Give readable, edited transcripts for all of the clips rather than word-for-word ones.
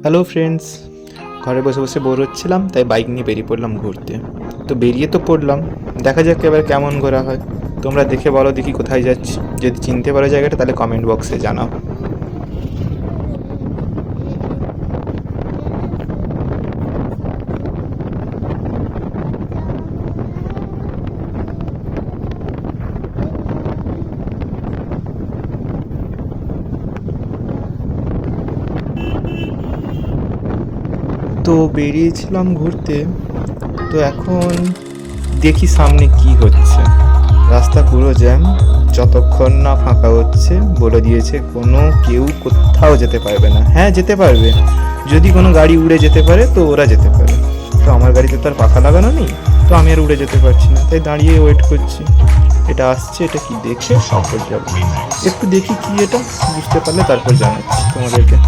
Hello friends, ঘরে বসে বসে বোর হচ্ছিলাম, তাই বাইক নিয়ে বেরিয়ে পড়লাম ঘুরতে। তো বেরিয়ে তো পড়লাম, দেখা যাক এবার কেমন ঘোরা হয়। তোমরা দেখে বলো দেখি কোথায় যাচ্ছি। যদি চিনতে পারো জায়গাটা তাহলে কমেন্ট বক্সে জানাও। তো বেরিয়েছিলাম ঘুরতে। তো এখন দেখি সামনে কি হচ্ছে। রাস্তা পুরো জ্যাম, যতক্ষণ না ফাঁকা হচ্ছে। বলে দিয়েছে কোনো কেউ কোথাও যেতে পারবে না। হ্যাঁ, যেতে পারবে, যদি কোনো গাড়ি উড়ে যেতে পারে তো ওরা যেতে পারে। তো আমার গাড়িতে তো আর পাখা লাগানো নেই, তো আমি আর উড়ে যেতে পারছি না, তাই দাঁড়িয়ে ওয়েট করছি। এটা আসছে, এটা কি দেখে তারপর যাবো। একটু দেখি কি এটা, বুঝতে পারলে তারপর জানাচ্ছি তোমাদেরকে।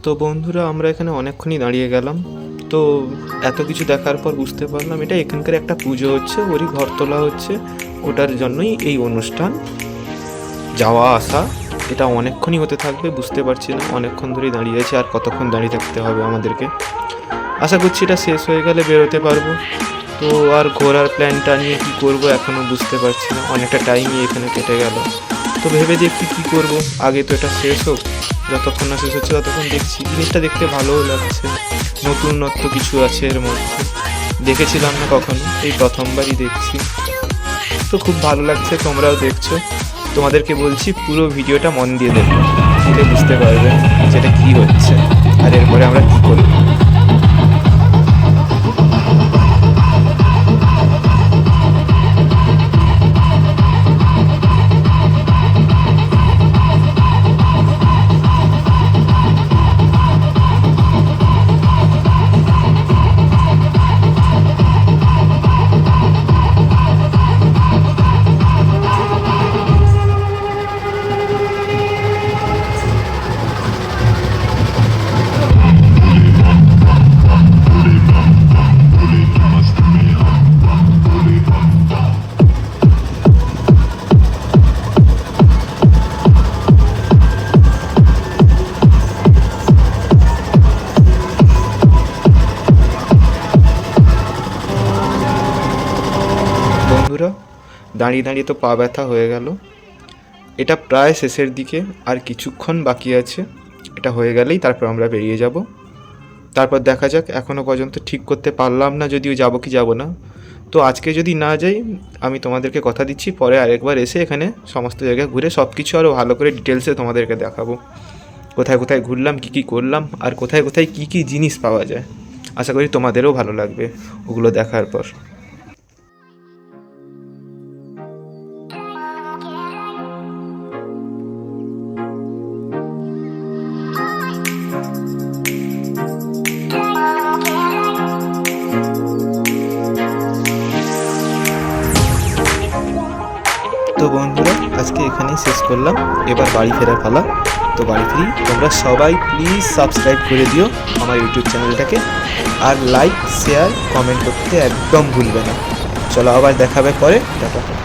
তো বন্ধুরা, আমরা এখানে অনেকক্ষণই দাঁড়িয়ে গেলাম। তো এত কিছু দেখার পর বুঝতে পারলাম এটা এখানকার একটা পুজো হচ্ছে, ওরই ঘর তোলা হচ্ছে, ওটার জন্যই এই অনুষ্ঠান। যাওয়া আসা এটা অনেকক্ষণই হতে থাকবে, বুঝতে পারছি না, অনেকক্ষণ ধরেই দাঁড়িয়ে আছে, আর কতক্ষণ দাঁড়িয়ে থাকতে হবে আমাদেরকে। আশা করছি এটা শেষ হয়ে গেলে বেরোতে পারবো। তো আর ঘোরার প্ল্যানটা নিয়ে কী করবো এখনও বুঝতে পারছি না, অনেকটা টাইমই এখানে কেটে গেল। তো ভেবে দেখছি কী করবো, আগে তো এটা শেষ হোক, যতক্ষণ না শেষ হচ্ছে ততক্ষণ দেখছি। জিনিসটা দেখতে ভালোও লাগছে, নতুনত্ব কিছু আছে এর মধ্যে, দেখেছিলাম না কখনো, এই প্রথমবারই দেখছি। তো খুব ভালো লাগছে, তোমরাও দেখছো। তোমাদেরকে বলছি পুরো ভিডিওটা মন দিয়ে দেখো, দিলে বুঝতে পারবে যেটা কী হচ্ছে আর এরপরে আমরা কী করব। বন্ধুরা, দাঁড়িয়ে দাঁড়িয়ে তো পা ব্যথা হয়ে গেল। এটা প্রায় শেষের দিকে, আর কিছুক্ষণ বাকি আছে, এটা হয়ে গেলেই তারপর আমরা বেরিয়ে যাব। তারপর দেখা যাক, এখনও পর্যন্ত ঠিক করতে পারলাম না যদিও যাব কি যাব না। তো আজকে যদি না যাই, আমি তোমাদেরকে কথা দিচ্ছি পরে আরেকবার এসে এখানে সমস্ত জায়গায় ঘুরে সব কিছু আরও ভালো করে ডিটেলসে তোমাদেরকে দেখাবো, কোথায় কোথায় ঘুরলাম, কী কী করলাম, আর কোথায় কোথায় কী কী জিনিস পাওয়া যায়। আশা করি তোমাদেরও ভালো লাগবে ওগুলো দেখার পর। তো বন্ধুরা, আজকে এখানেই শেষ করলাম, এবার বাড়ি ফেরার পালা। তো বাড়ি ফিরি, তোমরা সবাই প্লিজ সাবস্ক্রাইব করে দিও আমার ইউটিউব চ্যানেলটাকে, আর লাইক শেয়ার কমেন্ট করতে একদম ভুলবে না। চলো আবার দেখাবে পরে, টাটা।